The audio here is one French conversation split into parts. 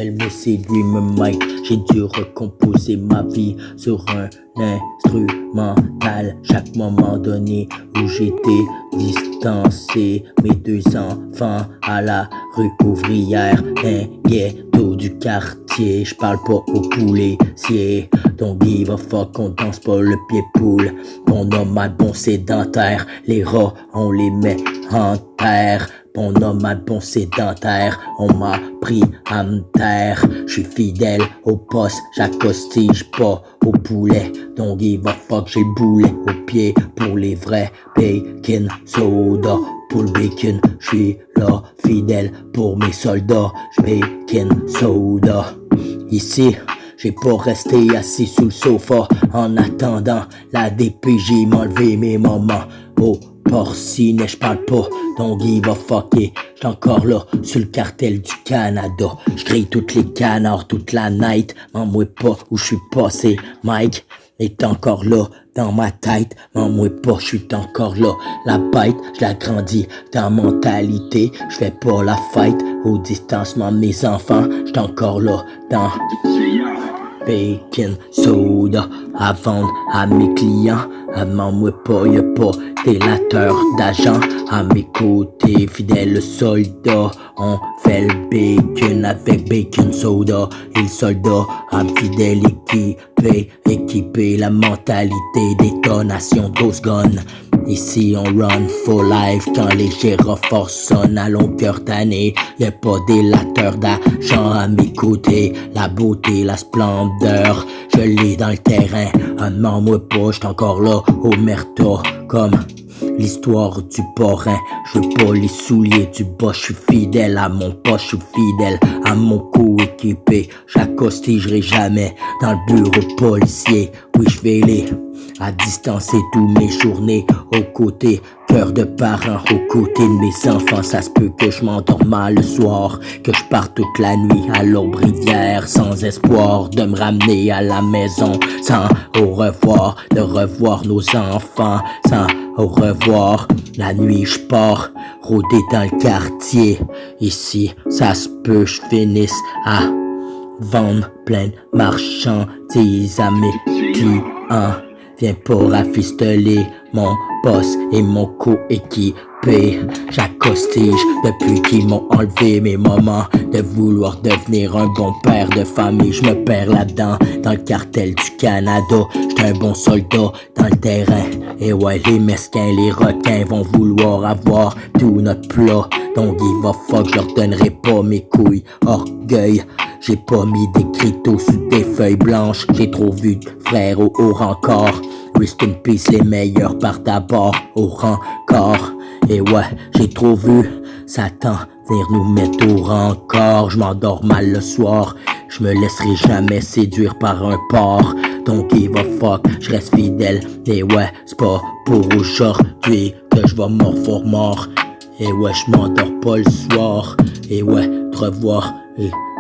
Elle me séduit, me mic. J'ai dû recomposer ma vie sur un instrumental. Chaque moment donné où j'étais distancé, mes deux enfants à la rue ouvrière, un ghetto du quartier. J'parle pas aux policiers, don't give a fuck, on danse pas le pied poule. Bon nomade, bon sédentaire, les rats on les met en terre. Bon nomade, bon sédentaire, on m'a pris à me taire. J'suis fidèle au poste, j'accostige pas au poulet. Don't give a fuck, j'ai le boulet au pied pour les vrais. Bacon soda pour le bacon, j'suis là fidèle pour mes soldats. Bacon soda. Ici, j'ai pas resté assis sous le sofa en attendant la DPJ m'enlever mes moments. Oh, porcine, j'parle pas, don't give a fuck, j'suis encore là, sur le cartel du Canada. J'crie toutes les canards, toute la night, m'en pas où j'suis passé. Mike est encore là, dans ma tête, m'en pas, j'suis encore là. La bête, j'lagrandis dans mentalité, j'fais pas la fête, au distancement de mes enfants, j'suis encore là, dans bacon soda à vendre à mes clients. M'en pas, y'a pas délateur d'agents à mes côtés, fidèle soldat. On fait le bacon avec bacon soda. Et le soldat fidèle équipé, la mentalité détonation Ghost Gun. Ici on run for life quand les gyrophares sonnent à longueur d'année. Y'a pas délateur d'argent à mes côtés. La beauté, la splendeur, je l'ai dans le terrain. Demande-moi pas, j'suis encore là au merta comme l'histoire du parrain. J'veux pas les souliers du bas, j'suis fidèle à mon poste, j'suis fidèle à mon coéquipé. J'accostigerai jamais dans le bureau policier. Oui, j'vais les à distancer tous mes journées aux côtés, cœur de parents aux côtés de mes enfants. Ça se peut que je m'endorme mal le soir, que je parte toute la nuit à l'aube rivière, sans espoir de me ramener à la maison, sans au revoir, de revoir nos enfants, sans au revoir. La nuit je pars, rôder dans le quartier. Ici, ça se peut je finisse à vendre plein de marchandises à mes clients. Viens pas rafistoler mon boss et mon coéquipé. J'accostige depuis qu'ils m'ont enlevé mes moments de vouloir devenir un bon père de famille. Je me perds là-dedans, dans le cartel du Canada. J'suis un bon soldat dans le terrain. Et ouais, les mesquins, les requins vont vouloir avoir tout notre plat. Donc give a fuck, je leur donnerai pas mes couilles. Orgueil, j'ai pas mis des criteaux sous des feuilles blanches. J'ai trop vu de frères au haut encore. Rest in peace, les meilleurs partent d'abord au rancor. Et ouais, j'ai trop vu Satan venir nous mettre au rancor. Je m'endors mal le soir, je me laisserai jamais séduire par un porc. Donc give a fuck, je reste fidèle. Et ouais, c'est pas pour aujourd'hui que je vais mort fort mort. Et ouais, je m'endors pas le soir. Et ouais, de revoir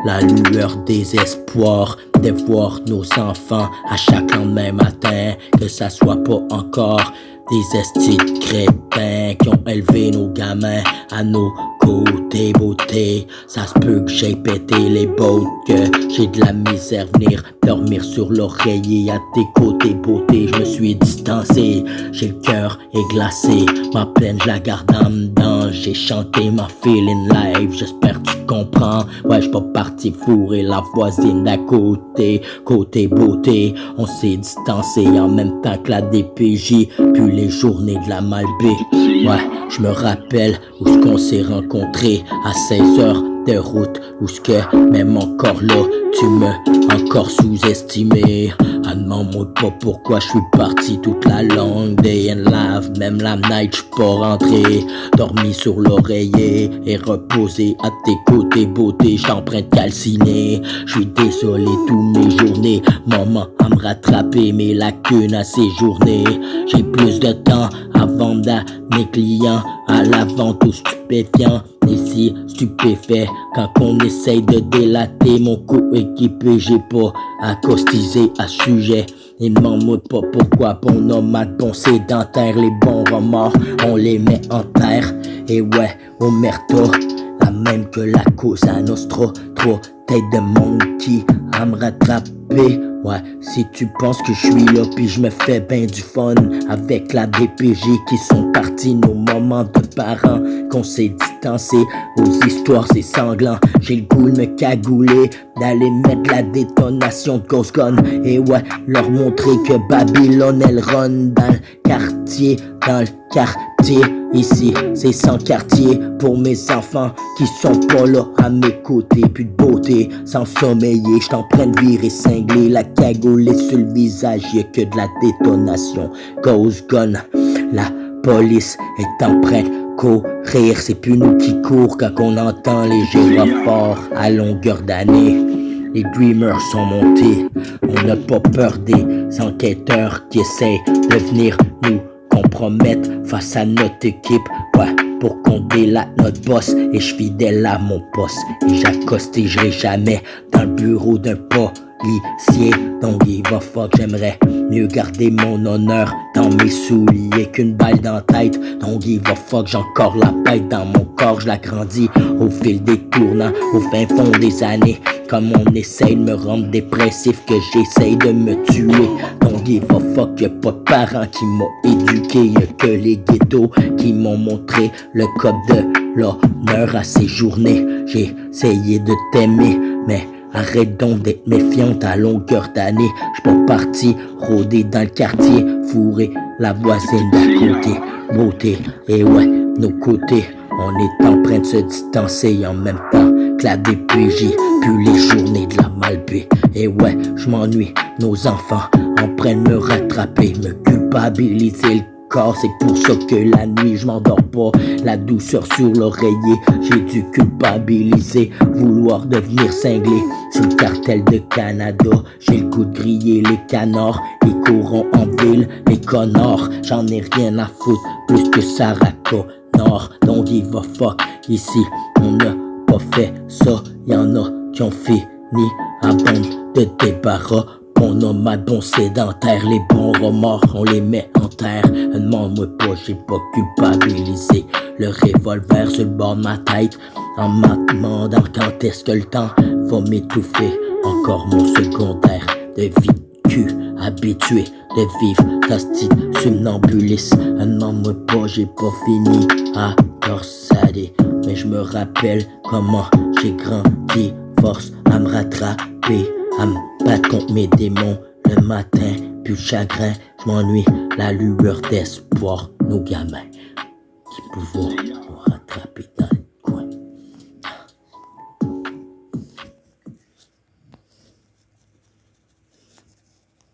la lueur des espoirs, de voir nos enfants à chaque lendemain matin, que ça soit pas encore des estis de crétins qui ont élevé nos gamins à nos côtés. Beauté, ça se peut que j'ai pété les bottes, que j'ai de la misère venir dormir sur l'oreiller à tes côtés. Beauté, je me suis distancé, j'ai le cœur est glacé, ma peine je la garde en dedans. J'ai chanté ma feeling live, j'espère que tu comprends. Ouais, j'suis pas parti fourrer la voisine d'à côté. Côté beauté, on s'est distancé en même temps que la DPJ, puis les journées de la Malbaie. Ouais, je me rappelle où ce qu'on s'est rencontrés à 16 heures de route, où ce que même encore là tu m'as encore sous-estimé. Demande-moi pas pourquoi je suis parti toute la longue day and live, même la night j'suis pas rentré. Dormi sur l'oreiller et reposé à tes côtés. Beauté, j'emprunte calciné. J'suis désolé tous mes journées, moment à me rattraper mes lacunes à ces journées. J'ai plus de temps à vendre à mes clients, à la vente aux stupéfiants. Ici, stupéfait, quand on essaye de délater mon coéquipé, j'ai pas à costiser à sujet. Et demande-moi pas pourquoi, bon nomade, bon sédentaire, les bons remords, on les met en terre. Et ouais, omerta, la même que la Cosa Nostra, trop tête de monkey à me rattraper. Ouais, si tu penses que je suis là puis je me fais ben du fun avec la DPJ qui sont partis nos moments de parents qu'on s'est distancé aux histoires c'est sanglant. J'ai le goût de me cagouler, d'aller mettre la détonation de Ghost Gun et ouais, leur montrer que Babylone elle run dans le quartier, Ici, c'est sans quartier pour mes enfants qui sont pas là à mes côtés. Plus de beauté, sans sommeiller, j'suis en train de virer cinglé. La cagoule sur le visage, y'a que de la détonation. Ghost Gun, la police est en train de courir. C'est plus nous qui courent quand on entend les gyrophares à longueur d'année. Les dreamers sont montés, on n'a pas peur des enquêteurs qui essayent de venir nous compromettre face à notre équipe, ouais, pour qu'on délate notre boss. Et je fidèle à mon poste et j'accosterai jamais dans le bureau d'un policier. Donc il va fuck, j'aimerais mieux garder mon honneur dans mes souliers qu'une balle dans la tête. Donc il va fuck, j'ai encore la bête dans mon corps, je l'agrandis au fil des tournants, au fin fond des années. Comme on essaye de me rendre dépressif, que j'essaye de me tuer. Donc il va fuck, y'a pas de parents qui m'ont éduqué, y'a que les ghettos qui m'ont montré le code de l'honneur à ces journées. J'ai essayé de t'aimer, mais arrête donc d'être méfiante à longueur d'année. J'suis pas parti rôder dans le quartier, fourrer la voisine d'à côté. Beauté, et ouais, nos côtés, on est en train de se distancer en même temps que la DPJ, puis les journées de la Malbaie. Et ouais, je m'ennuie, nos enfants en train de me rattraper, me culpabiliser le corps. C'est pour ça que la nuit je m'endors pas, la douceur sur l'oreiller. J'ai dû culpabiliser, vouloir devenir cinglé sur le cartel de Canada. J'ai le goût de griller les canards, les courants en ville, les connards. J'en ai rien à foutre, plus que Sarah Connor. Donc il va fuck, ici on a pas fait ça, y'en a qui ont fini à bande de débarras. Bon homme à bon sédentaire, les bons remords on les met en terre. Demande-moi pas, j'ai pas culpabilisé le revolver sur le bord de ma tête en me demandant quand est-ce que le temps va m'étouffer. Encore mon secondaire de vécu, habitué de vivre tacite somnambuliste. Demande-moi pas, j'ai pas fini à torsader, mais je me rappelle comment j'ai grandi, force à me rattraper, à me battre contre mes démons le matin, plus de chagrin, je m'ennuie, la lueur d'espoir, nos gamins qui pouvons nous rattraper.